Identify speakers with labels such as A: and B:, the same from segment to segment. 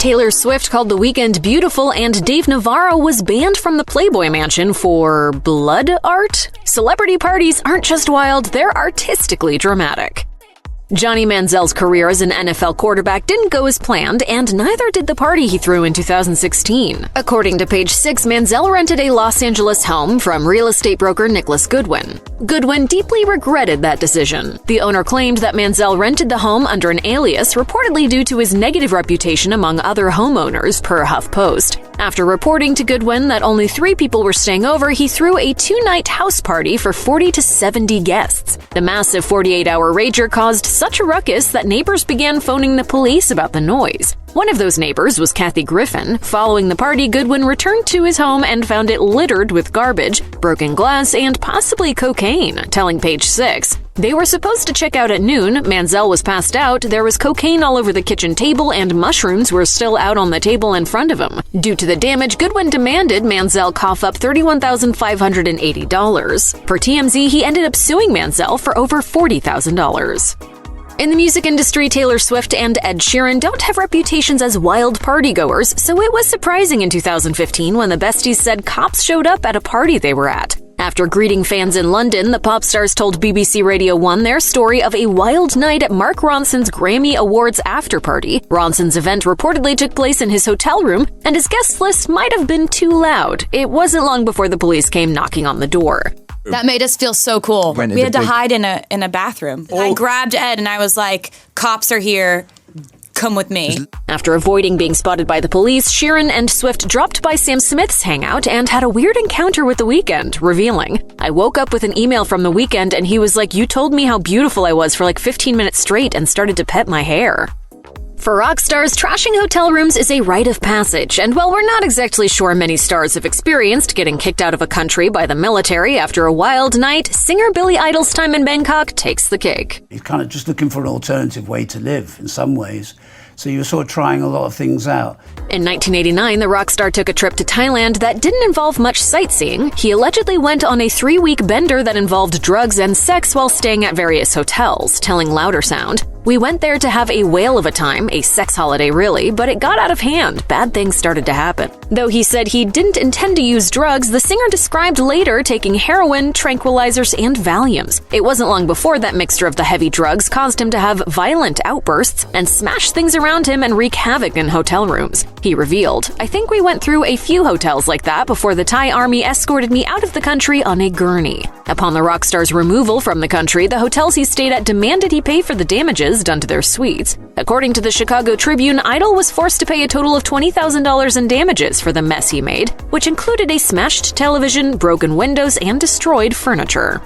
A: Taylor Swift called The Weeknd beautiful, and Dave Navarro was banned from the Playboy Mansion for blood art. Celebrity parties aren't just wild, they're artistically dramatic. Johnny Manziel's career as an NFL quarterback didn't go as planned, and neither did the party he threw in 2016. According to Page Six, Manziel rented a Los Angeles home from real estate broker Nicholas Goodwin. Goodwin deeply regretted that decision. The owner claimed that Manziel rented the home under an alias, reportedly due to his negative reputation among other homeowners, per HuffPost. After reporting to Goodwin that only 3 people were staying over, he threw a 2-night house party for 40 to 70 guests. The massive 48-hour rager caused such a ruckus that neighbors began phoning the police about the noise. One of those neighbors was Kathy Griffin. Following the party, Goodwin returned to his home and found it littered with garbage, broken glass, and possibly cocaine, telling Page Six. They were supposed to check out at noon. Manziel was passed out, there was cocaine all over the kitchen table, and mushrooms were still out on the table in front of him. Due to the damage, Goodwin demanded Manziel cough up $31,580. Per TMZ, he ended up suing Manziel for over $40,000. In the music industry, Taylor Swift and Ed Sheeran don't have reputations as wild partygoers, so it was surprising in 2015 when the besties said cops showed up at a party they were at. After greeting fans in London, the pop stars told BBC Radio 1 their story of a wild night at Mark Ronson's Grammy Awards after-party. Ronson's event reportedly took place in his hotel room, and his guest list might have been too loud. It wasn't long before the police came knocking on the door.
B: That made us feel so cool. We had to hide in a bathroom. I grabbed Ed and I was like, cops are here. Come with me.
A: After avoiding being spotted by the police, Sheeran and Swift dropped by Sam Smith's hangout and had a weird encounter with The Weeknd, revealing, "I woke up with an email from The Weeknd and he was like, you told me how beautiful I was for like 15 minutes straight and started to pet my hair." For rock stars, trashing hotel rooms is a rite of passage, and while we're not exactly sure many stars have experienced getting kicked out of a country by the military after a wild night, singer Billy Idol's time in Bangkok takes the cake.
C: He's kind of just looking for an alternative way to live in some ways. So you were sort of trying a lot of things out.
A: In 1989, the rock star took a trip to Thailand that didn't involve much sightseeing. He allegedly went on a 3-week bender that involved drugs and sex while staying at various hotels, telling Louder Sound, "We went there to have a whale of a time, a sex holiday really, but it got out of hand. Bad things started to happen." Though he said he didn't intend to use drugs, the singer described later taking heroin, tranquilizers, and Valiums. It wasn't long before that mixture of the heavy drugs caused him to have violent outbursts and smash things around him and wreak havoc in hotel rooms. He revealed, "I think we went through a few hotels like that before the Thai army escorted me out of the country on a gurney." Upon the rock star's removal from the country, the hotels he stayed at demanded he pay for the damages done to their suites. According to the Chicago Tribune, Idol was forced to pay a total of $20,000 in damages for the mess he made, which included a smashed television, broken windows, and destroyed furniture.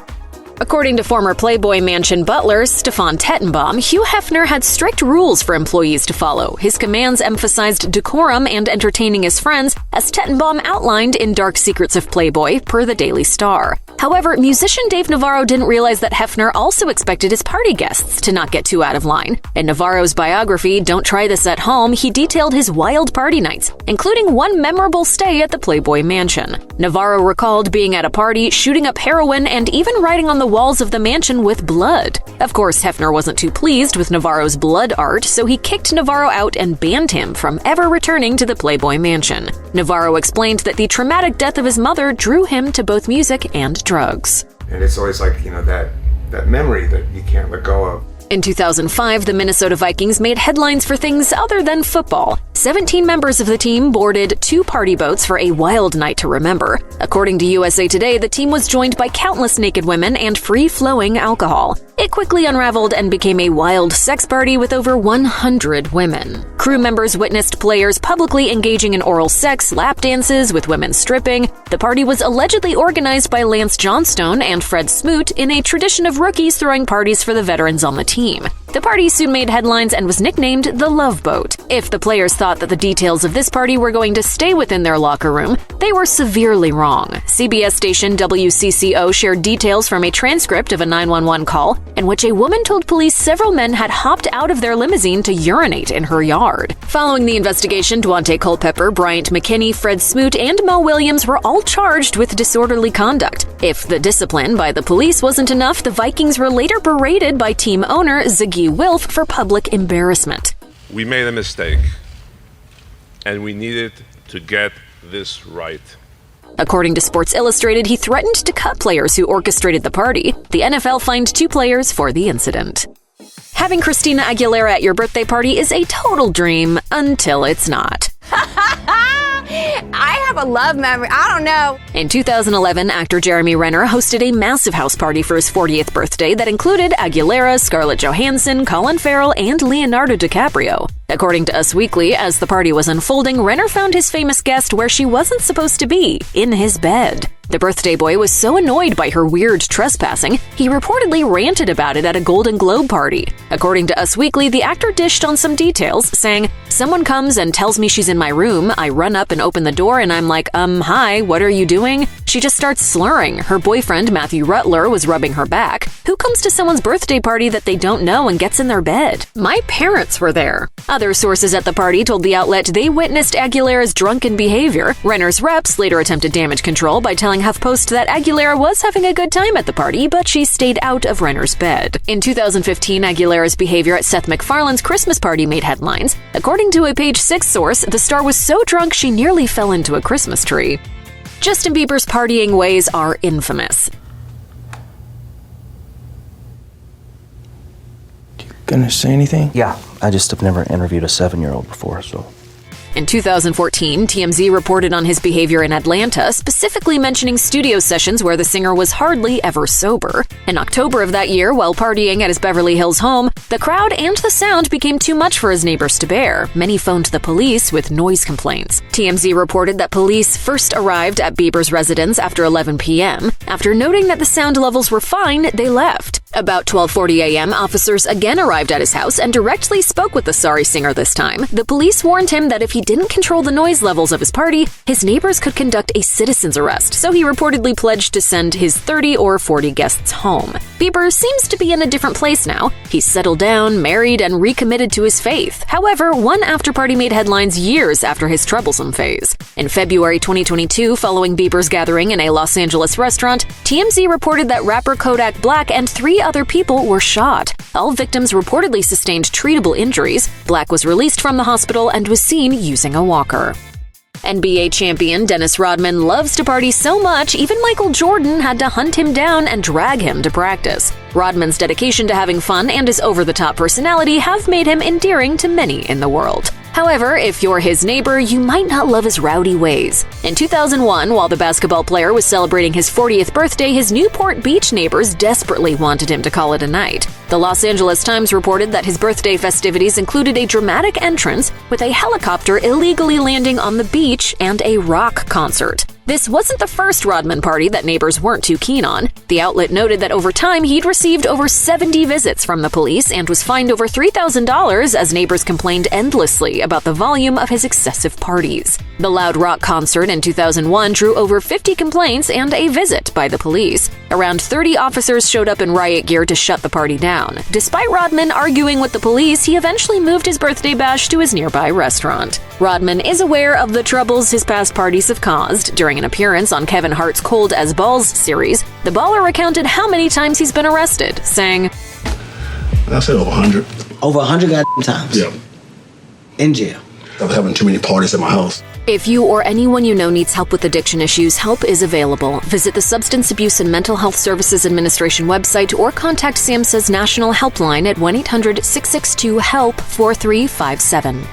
A: According to former Playboy Mansion butler Stefan Tettenbaum, Hugh Hefner had strict rules for employees to follow. His commands emphasized decorum and entertaining his friends, as Tettenbaum outlined in Dark Secrets of Playboy, per the Daily Star. However, musician Dave Navarro didn't realize that Hefner also expected his party guests to not get too out of line. In Navarro's biography, Don't Try This at Home, he detailed his wild party nights, including one memorable stay at the Playboy Mansion. Navarro recalled being at a party, shooting up heroin, and even writing on the walls of the mansion with blood. Of course, Hefner wasn't too pleased with Navarro's blood art, so he kicked Navarro out and banned him from ever returning to the Playboy Mansion. Navarro explained that the traumatic death of his mother drew him to both music and drugs.
D: And it's always like, that memory that you can't let go of.
A: In 2005, the Minnesota Vikings made headlines for things other than football. 17 members of the team boarded 2 party boats for a wild night to remember. According to USA Today, the team was joined by countless naked women and free-flowing alcohol. It quickly unraveled and became a wild sex party with over 100 women. Crew members witnessed players publicly engaging in oral sex, lap dances, with women stripping. The party was allegedly organized by Lance Johnstone and Fred Smoot in a tradition of rookies throwing parties for the veterans on the team. The party soon made headlines and was nicknamed the Love Boat. If the players thought that the details of this party were going to stay within their locker room, they were severely wrong. CBS station WCCO shared details from a transcript of a 911 call in which a woman told police several men had hopped out of their limousine to urinate in her yard. Following the investigation, Dwante Culpepper, Bryant McKinney, Fred Smoot, and Mo Williams were all charged with disorderly conduct. If the discipline by the police wasn't enough, the Vikings were later berated by team owner Ziggy Wilf for public embarrassment.
E: We made a mistake. and we needed to get this right.
A: According to Sports Illustrated, he threatened to cut players who orchestrated the party. The NFL fined 2 players for the incident. Having Christina Aguilera at your birthday party is a total dream until it's not.
F: I have a love memory. I don't know.
A: In 2011, actor Jeremy Renner hosted a massive house party for his 40th birthday that included Aguilera, Scarlett Johansson, Colin Farrell, and Leonardo DiCaprio. According to Us Weekly, as the party was unfolding, Renner found his famous guest where she wasn't supposed to be, in his bed. The birthday boy was so annoyed by her weird trespassing, he reportedly ranted about it at a Golden Globe party. According to Us Weekly, the actor dished on some details, saying, "Someone comes and tells me she's in my room. I run up and open the door and I'm like, hi, what are you doing?" She just starts slurring. Her boyfriend, Matthew Rutler, was rubbing her back. Who comes to someone's birthday party that they don't know and gets in their bed? My parents were there. Other sources at the party told the outlet they witnessed Aguilera's drunken behavior. Renner's reps later attempted damage control by telling HuffPost that Aguilera was having a good time at the party, but she stayed out of Renner's bed. In 2015, Aguilera's behavior at Seth MacFarlane's Christmas party made headlines. According to a Page Six source, the star was so drunk she nearly fell into a Christmas tree. Justin Bieber's partying ways are infamous.
G: Gonna say anything?
H: Yeah, I just have never interviewed a 7-year-old before, so.
A: In 2014, TMZ reported on his behavior in Atlanta, specifically mentioning studio sessions where the singer was hardly ever sober. In October of that year, while partying at his Beverly Hills home, the crowd and the sound became too much for his neighbors to bear. Many phoned the police with noise complaints. TMZ reported that police first arrived at Bieber's residence after 11 p.m. After noting that the sound levels were fine, they left. About 12:40 a.m., officers again arrived at his house and directly spoke with the sorry singer this time. The police warned him that if he didn't control the noise levels of his party, his neighbors could conduct a citizen's arrest, so he reportedly pledged to send his 30 or 40 guests home. Bieber seems to be in a different place now. He's settled down, married, and recommitted to his faith. However, one after-party made headlines years after his troublesome phase. In February 2022, following Bieber's gathering in a Los Angeles restaurant, TMZ reported that rapper Kodak Black and 3 other people were shot. All victims reportedly sustained treatable injuries. Black was released from the hospital and was seen using a walker. NBA champion Dennis Rodman loves to party so much, even Michael Jordan had to hunt him down and drag him to practice. Rodman's dedication to having fun and his over-the-top personality have made him endearing to many in the world. However, if you're his neighbor, you might not love his rowdy ways. In 2001, while the basketball player was celebrating his 40th birthday, his Newport Beach neighbors desperately wanted him to call it a night. The Los Angeles Times reported that his birthday festivities included a dramatic entrance with a helicopter illegally landing on the beach and a rock concert. This wasn't the first Rodman party that neighbors weren't too keen on. The outlet noted that over time he'd received over 70 visits from the police and was fined over $3,000 as neighbors complained endlessly about the volume of his excessive parties. The loud rock concert in 2001 drew over 50 complaints and a visit by the police. Around 30 officers showed up in riot gear to shut the party down. Despite Rodman arguing with the police, he eventually moved his birthday bash to his nearby restaurant. Rodman is aware of the troubles his past parties have caused. During an appearance on Kevin Hart's Cold as Balls series, the baller recounted how many times he's been arrested, saying,
I: I said over 100.
J: Over 100 goddamn times?
I: Yeah.
J: In jail.
I: I'm having too many parties at my house.
A: If you or anyone you know needs help with addiction issues, help is available. Visit the Substance Abuse and Mental Health Services Administration website or contact SAMHSA's national helpline at 1-800-662-HELP-4357.